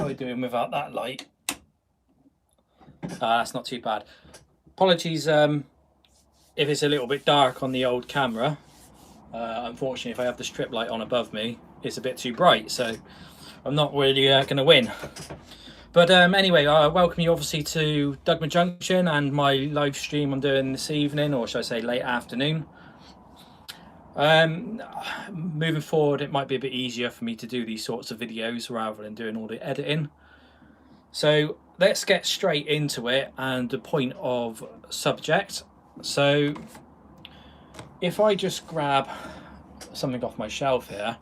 we doing without that light? That's not too bad. Apologies if it's a little bit dark on the old camera. Unfortunately, if I have the strip light on above me, it's a bit too bright, so I'm not really going to win. But anyway, I welcome you obviously to Duggman Junction and my live stream I'm doing this evening, or should I say late afternoon. Moving forward, it might be a bit easier for me to do these sorts of videos rather than doing all the editing. So let's get straight into it and the point of subject. So if I just grab something off my shelf here,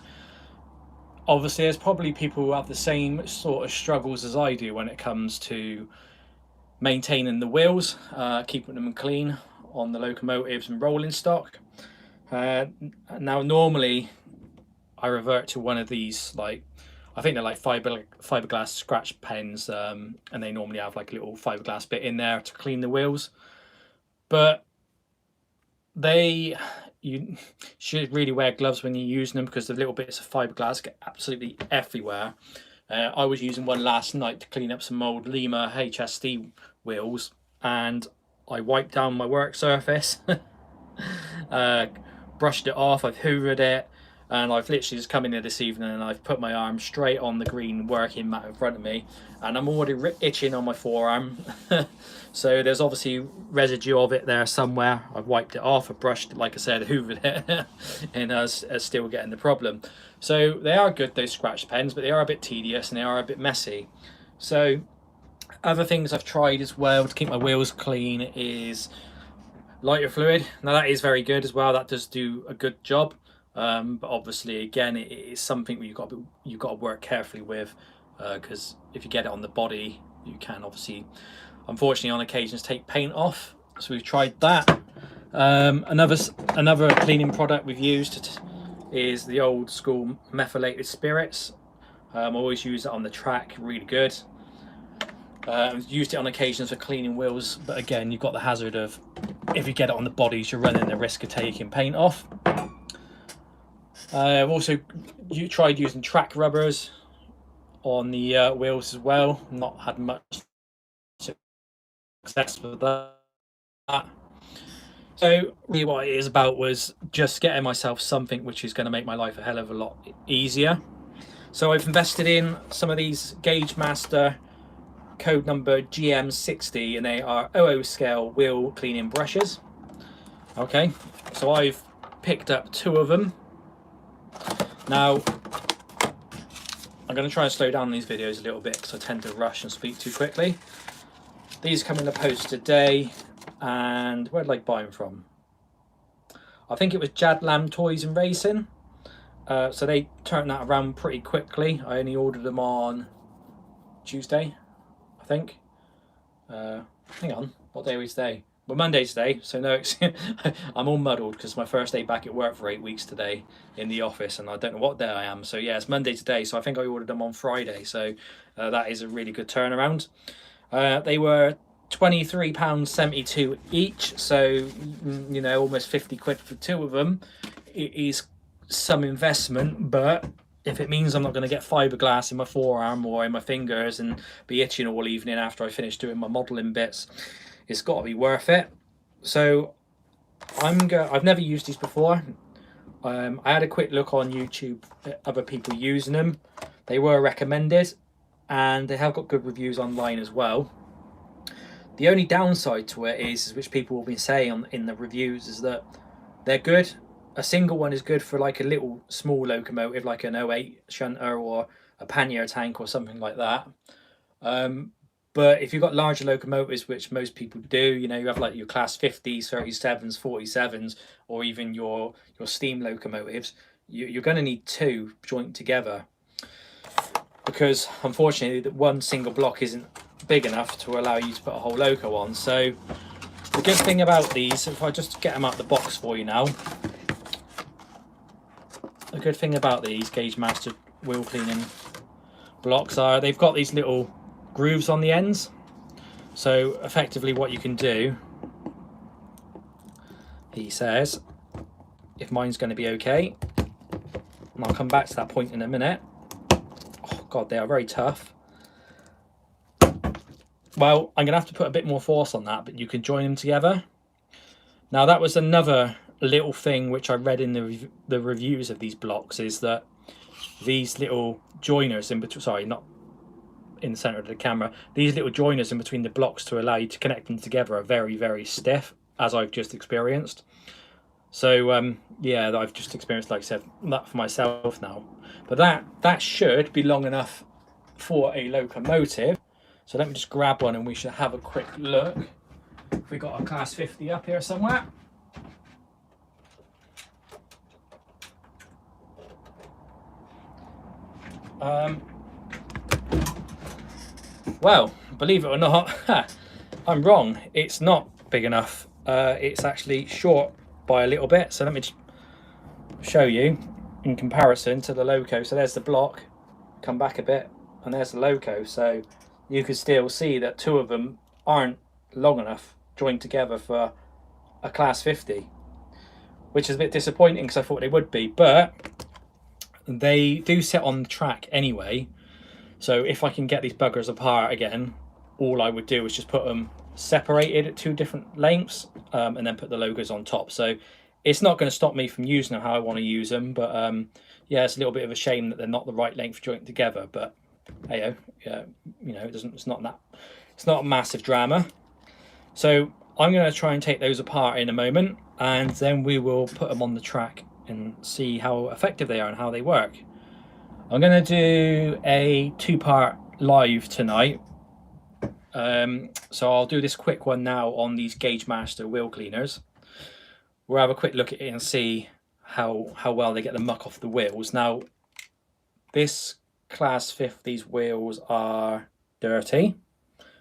obviously there's probably people who have the same sort of struggles as I do when it comes to maintaining the wheels, keeping them clean on the locomotives and rolling stock. Now normally I revert to one of these, like, I think they're like fiberglass scratch pens, and they normally have like a little fiberglass bit in there to clean the wheels, but you should really wear gloves when you're using them, because the little bits of fiberglass get absolutely everywhere. I was using one last night to clean up some old Lima HSD wheels, and I wiped down my work surface, brushed it off, I've hoovered it, and I've literally just come in here this evening and I've put my arm straight on the green working mat in front of me, and I'm already itching on my forearm. So there's obviously residue of it there somewhere. I've wiped it off, I've brushed it, like I said, hoovered it, and I was still getting the problem. So they are good, those scratch pens, but they are a bit tedious and they are a bit messy. So other things I've tried as well to keep my wheels clean is lighter fluid. Now that is very good as well, that does do a good job, but obviously again it is something you've got to work carefully with, because if you get it on the body, you can obviously, unfortunately, on occasions take paint off. So we've tried that. Another cleaning product we've used is the old school methylated spirits. I always use it on the track, really good. Used it on occasions for cleaning wheels, but again, you've got the hazard of, if you get it on the bodies, you're running the risk of taking paint off. I've also tried using track rubbers on the wheels as well. Not had much success with that. So really what it is about was just getting myself something which is going to make my life a hell of a lot easier. So I've invested in some of these Gaugemaster code number GM60, and they are 00 scale wheel cleaning brushes. Okay, so I've picked up 2 of them. Now I'm going to try and slow down these videos a little bit because I tend to rush and speak too quickly. These come in the post today, and where did I buy them from? I think it was Jadlam Toys and Racing. So they turned that around pretty quickly. I only ordered them on Tuesday, I think. Hang on, what day was today? Well, Monday today, so no, I'm all muddled because it's my first day back at work for 8 weeks today in the office, and I don't know what day I am. So yeah, it's Monday today, so I think I ordered them on Friday, so that is a really good turnaround. They were £23.72 each, so you know, almost 50 quid for 2 of them. It is some investment, but if it means I'm not going to get fiberglass in my forearm or in my fingers and be itching all evening after I finish doing my modelling bits, it's got to be worth it. So I've never used these before. I had a quick look on YouTube at other people using them. They were recommended, and they have got good reviews online as well. The only downside to it is, which people have been saying in the reviews, is that they're good. A single one is good for like a little small locomotive, like an 08 shunter or a pannier tank or something like that. But if you've got larger locomotives, which most people do, you know, you have like your class 50s, 37s, 47s, or even your steam locomotives, you're going to need 2 joined together, because unfortunately the one single block isn't big enough to allow you to put a whole loco on. So the good thing about these, if I just get them out of the box for you now, the good thing about these Gaugemaster wheel cleaning blocks are they've got these little grooves on the ends. So effectively what you can do, he says, if mine's going to be okay, and I'll come back to that point in a minute. Oh god, they are very tough. Well, I'm going to have to put a bit more force on that, but you can join them together. Now, that was another little thing which I read in the reviews of these blocks, is that these little joiners in between, sorry, not in the center of the camera, these little joiners in between the blocks to allow you to connect them together are very, very stiff, as I've just experienced. So yeah, I've just experienced, like I said, that for myself now. But that should be long enough for a locomotive. So let me just grab one and we should have a quick look. If we got a class 50 up here somewhere. Well, believe it or not, I'm wrong. It's not big enough. It's actually short by a little bit. So let me just show you in comparison to the loco. So there's the block, come back a bit, and there's the loco. So you can still see that two of them aren't long enough joined together for a class 50, which is a bit disappointing because I thought they would be, but they do sit on the track anyway. So if I can get these buggers apart again, all I would do is just put them separated at two different lengths, and then put the logos on top. So it's not going to stop me from using them how I want to use them, but yeah, it's a little bit of a shame that they're not the right length joint together. But hey, yeah, you know, it's not a massive drama. So I'm going to try and take those apart in a moment, and then we will put them on the track and see how effective they are and how they work. I'm going to do a two-part live tonight. So I'll do this quick one now on these Gaugemaster wheel cleaners. We'll have a quick look at it and see how well they get the muck off the wheels. Now, this class 50's wheels are dirty,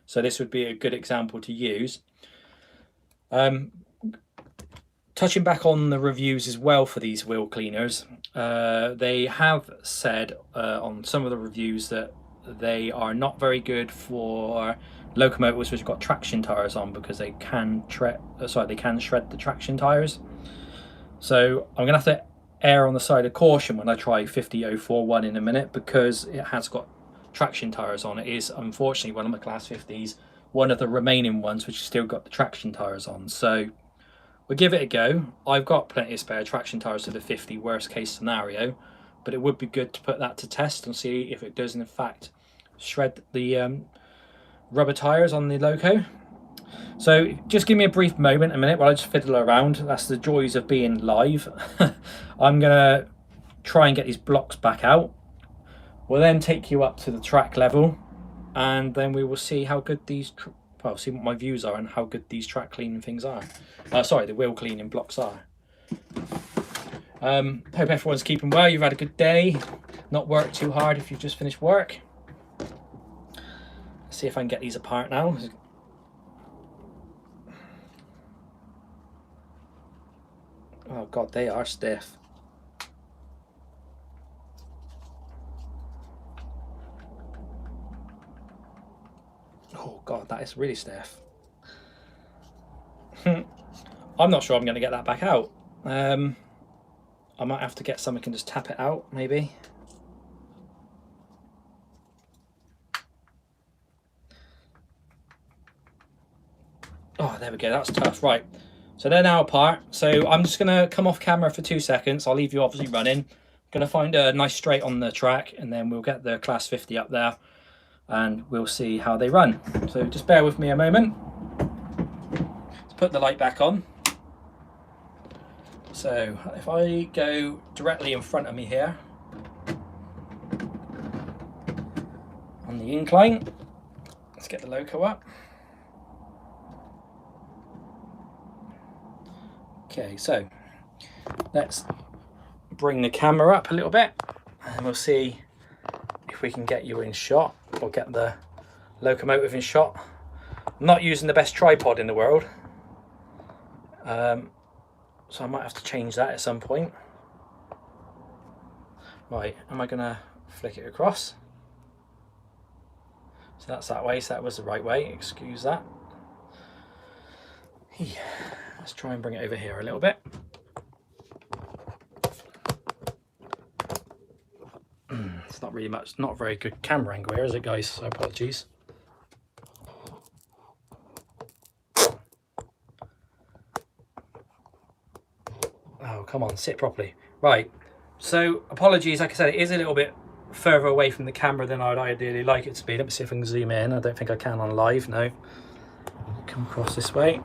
so this would be a good example to use. Touching back on the reviews as well for these wheel cleaners, they have said on some of the reviews that they are not very good for locomotives which have got traction tires on, because they can shred the traction tires. So I'm gonna have to err on the side of caution when I try 50041 in a minute, because it has got traction tires on. It is unfortunately one of my class 50s, one of the remaining ones which has still got the traction tires on. So we'll give it a go. I've got plenty of spare traction tires for the 50 worst case scenario, but it would be good to put that to test and see if it does in fact shred the rubber tires on the loco. So just give me a brief moment, a minute, while I just fiddle around. That's the joys of being live. I'm gonna try and get these blocks back out. We'll then take you up to the track level, and then we will see how good these see what my views are and how good these track cleaning things are. Sorry, the wheel cleaning blocks are. Hope everyone's keeping well. You've had a good day, not worked too hard if you've just finished work. Let's see if I can get these apart now. Oh god, they are stiff. Oh god, that is really stiff. I'm not sure I'm going to get that back out. I might have to get something and just tap it out, maybe. Oh, there we go, that's tough. Right, so they're now apart. So I'm just going to come off camera for 2 seconds. I'll leave you obviously running. Going to find a nice straight on the track, and then we'll get the class 50 up there and we'll see how they run. So just bear with me a moment. Let's put the light back on. So if I go directly in front of me here on the incline, let's get the loco up. Okay, so let's bring the camera up a little bit and we'll see if we can get you in shot, or get the locomotive in shot. I'm not using the best tripod in the world, so I might have to change that at some point. Right, am I gonna flick it across? So that's that way, so that was the right way, excuse that. Let's try and bring it over here a little bit. It's not really much, not a very good camera angle here, is it guys? So apologies. Come on, sit properly. Right, so apologies, like I said, it is a little bit further away from the camera than I'd ideally like it to be. Let me see if I can zoom in. I don't think I can on live, no. Come across this way.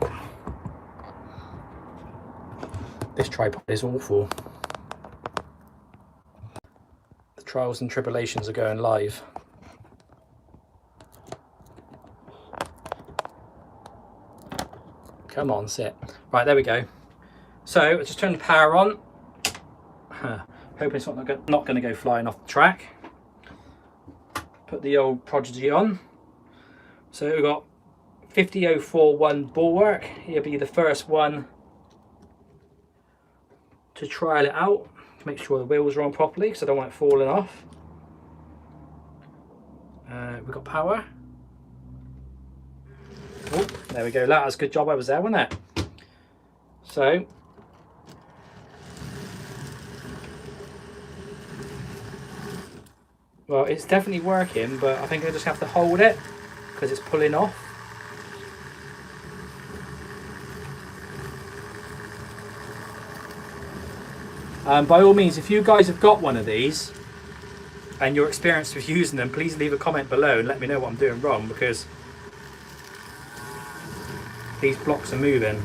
This tripod is awful. The trials and tribulations are going live. Come on, sit. Right, there we go. So I just turned the power on. Hoping it's not going to go flying off the track. Put the old Prodigy on. So we've got 50041 bulwark. He'll be the first one to trial it out to make sure the wheels are on properly, because I don't want it falling off. We've got power. Oh, there we go. That was a good job I was there, wasn't it? So well, it's definitely working, but I think I just have to hold it because it's pulling off. By all means, if you guys have got one of these and you're experienced with using them, please leave a comment below and let me know what I'm doing wrong, because these blocks are moving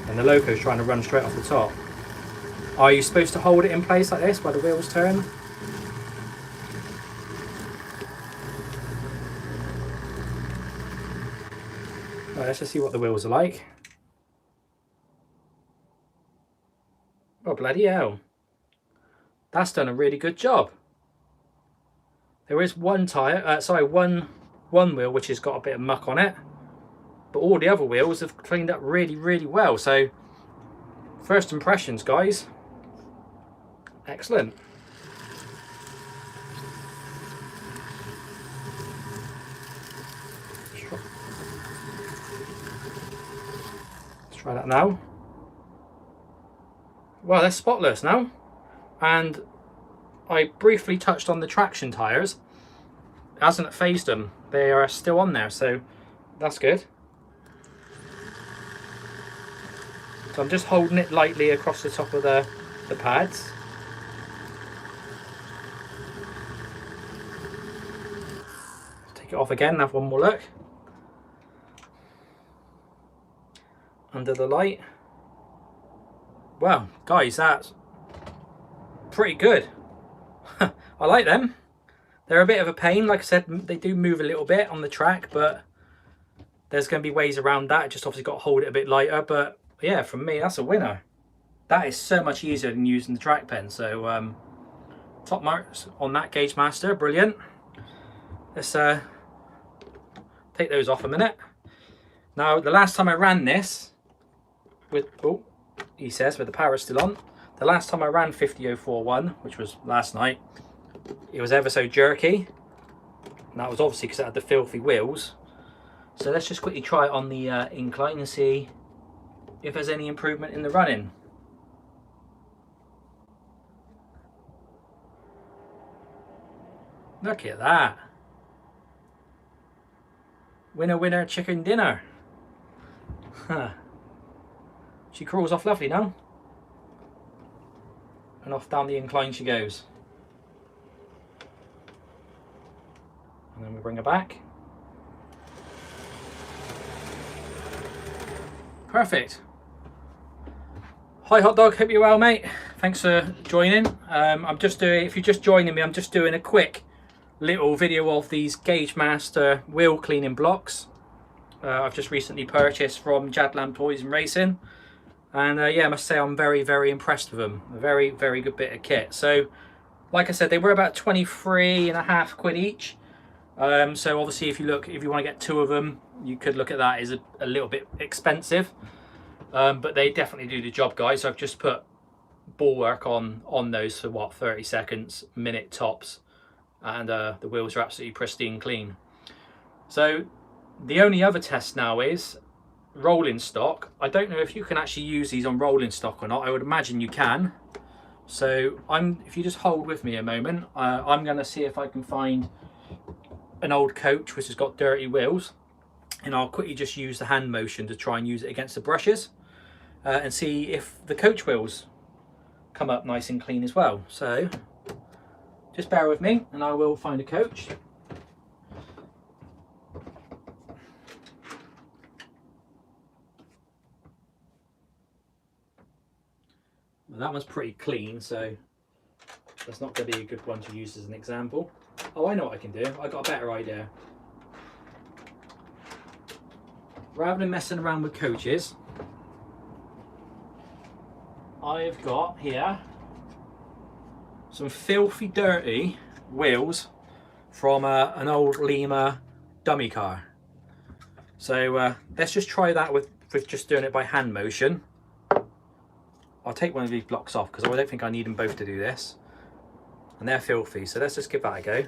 and the loco's trying to run straight off the top. Are you supposed to hold it in place like this while the wheels turn? Right, let's just see what the wheels are like. Oh, bloody hell. That's done a really good job. There is one tyre, one wheel which has got a bit of muck on it, but all the other wheels have cleaned up really, really well. So, first impressions, guys. Excellent. Let's try that now. Well, they're spotless now. And I briefly touched on the traction tyres. It hasn't phased them. They are still on there, so that's good. So I'm just holding it lightly across the top of the pads. Take it off again, have one more look. Under the light. Well, guys, that's pretty good. I like them. They're a bit of a pain. Like I said, they do move a little bit on the track, but there's going to be ways around that. Just obviously got to hold it a bit lighter. But yeah, for me, that's a winner. That is so much easier than using the track pen. So top marks on that Gaugemaster. Brilliant. Let's take those off a minute. Now, the last time I ran this with, oh, he says, with the power still on, the last time I ran 50041, which was last night, it was ever so jerky. And that was obviously because it had the filthy wheels. So let's just quickly try it on the incline and see if there's any improvement in the running. Look at that. Winner, winner, chicken dinner. Huh. She crawls off lovely now. And off down the incline she goes. And then we bring her back. Perfect. Hi Hot Dog, hope you're well, mate. Thanks for joining. I'm just doing, if you're just joining me, I'm just doing a quick little video of these Gaugemaster wheel cleaning blocks. I've just recently purchased from Jadlam Toys and Racing. And yeah, I must say I'm very, very impressed with them. A very, very good bit of kit. So, like I said, they were about 23.5 quid each. So obviously, if you want to get two of them, you could look at that as a little bit expensive. But they definitely do the job, guys. So I've just put bulwark on those for what, 30 seconds, minute tops, and the wheels are absolutely pristine clean. So the only other test now is rolling stock. I don't know if you can actually use these on rolling stock or not. I would imagine you can. So if you just hold with me a moment, I'm going to see if I can find an old coach which has got dirty wheels, and I'll quickly just use the hand motion to try and use it against the brushes and see if the coach wheels come up nice and clean as well. So just bear with me and I will find a coach. Well, that one's pretty clean, so that's not going to be a good one to use as an example. Oh, I know what I can do. I got a better idea. Rather than messing around with coaches, I've got here some filthy dirty wheels from an old Lima dummy car. So let's just try that with just doing it by hand motion. I'll take one of these blocks off because I don't think I need them both to do this. And they're filthy, so let's just give that a go.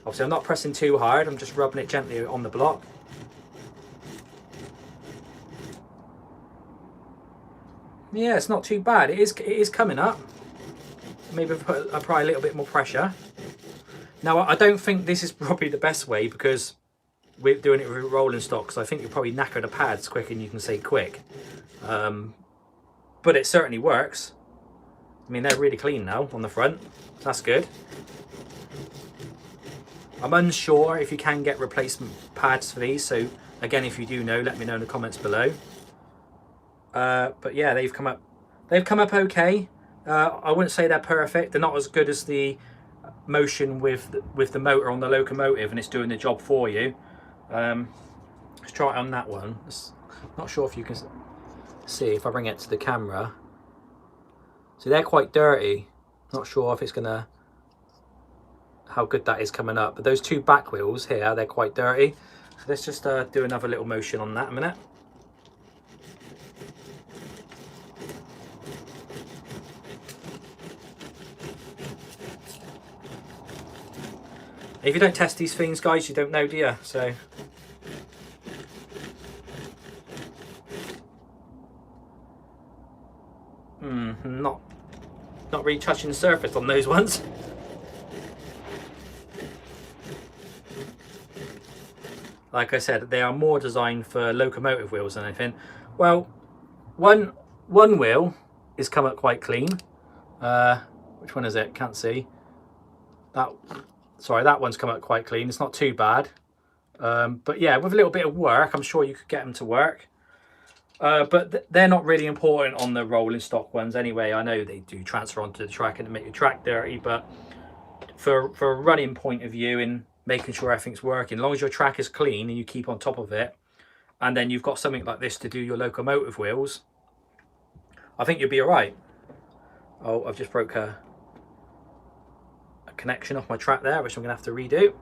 Obviously I'm not pressing too hard, I'm just rubbing it gently on the block. Yeah, it's not too bad. It is coming up. Maybe apply a little bit more pressure. Now I don't think this is probably the best way because we're doing it with rolling stock, so I think you'll probably knacker the pads quicker than you can say quick. But it certainly works. I mean, they're really clean now on the front. That's good. I'm unsure if you can get replacement pads for these, so again, if you do know, let me know in the comments below. But yeah, they've come up okay. I wouldn't say they're perfect. They're not as good as the motion with the motor on the locomotive, and it's doing the job for you. Let's try it on that one. Not sure if you can see if I bring it to the camera. So they're quite dirty. Not sure if it's gonna how good that is coming up. But those two back wheels here, they're quite dirty. So let's just do another little motion on that a minute. If you don't test these things, guys, you don't know, do you? So not really touching the surface on those ones. Like I said, they are more designed for locomotive wheels than anything. Well, one wheel is come up quite clean. Which one is it? Can't see. Sorry, that one's come up quite clean. It's not too bad. But yeah, with a little bit of work, I'm sure you could get them to work. But they're not really important on the rolling stock ones anyway. I know they do transfer onto the track and make your track dirty, but for a running point of view and making sure everything's working, as long as your track is clean and you keep on top of it, and then you've got something like this to do your locomotive wheels, I think you'll be all right. Oh, I've just broke a connection off my track there, which I'm gonna have to redo.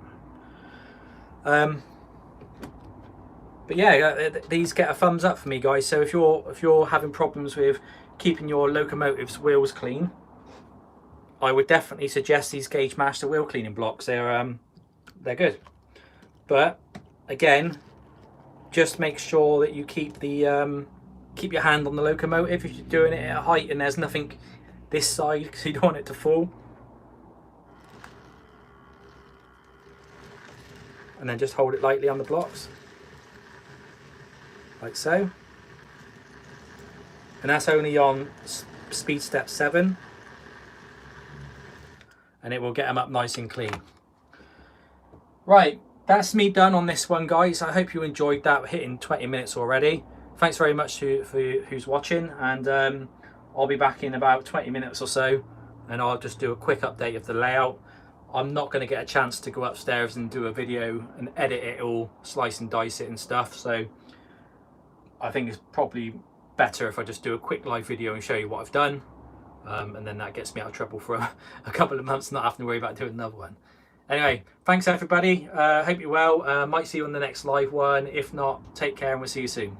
But yeah, these get a thumbs up for me, guys. So if you're having problems with keeping your locomotive's wheels clean, I would definitely suggest these Gaugemaster wheel cleaning blocks. They're good. But again, just make sure that you keep your hand on the locomotive if you're doing it at a height and there's nothing this side because you don't want it to fall. And then just hold it lightly on the blocks. Like so. And that's only on speed step 7. And it will get them up nice and clean. Right, that's me done on this one, guys. I hope you enjoyed that. We're hitting 20 minutes already. Thanks very much for who's watching, and I'll be back in about 20 minutes or so, and I'll just do a quick update of the layout. I'm not going to get a chance to go upstairs and do a video and edit it all, slice and dice it and stuff, so I think it's probably better if I just do a quick live video and show you what I've done, and then that gets me out of trouble for a couple of months, not having to worry about doing another one. Anyway, thanks everybody. Hope you're well. Might see you on the next live one. If not, take care and we'll see you soon.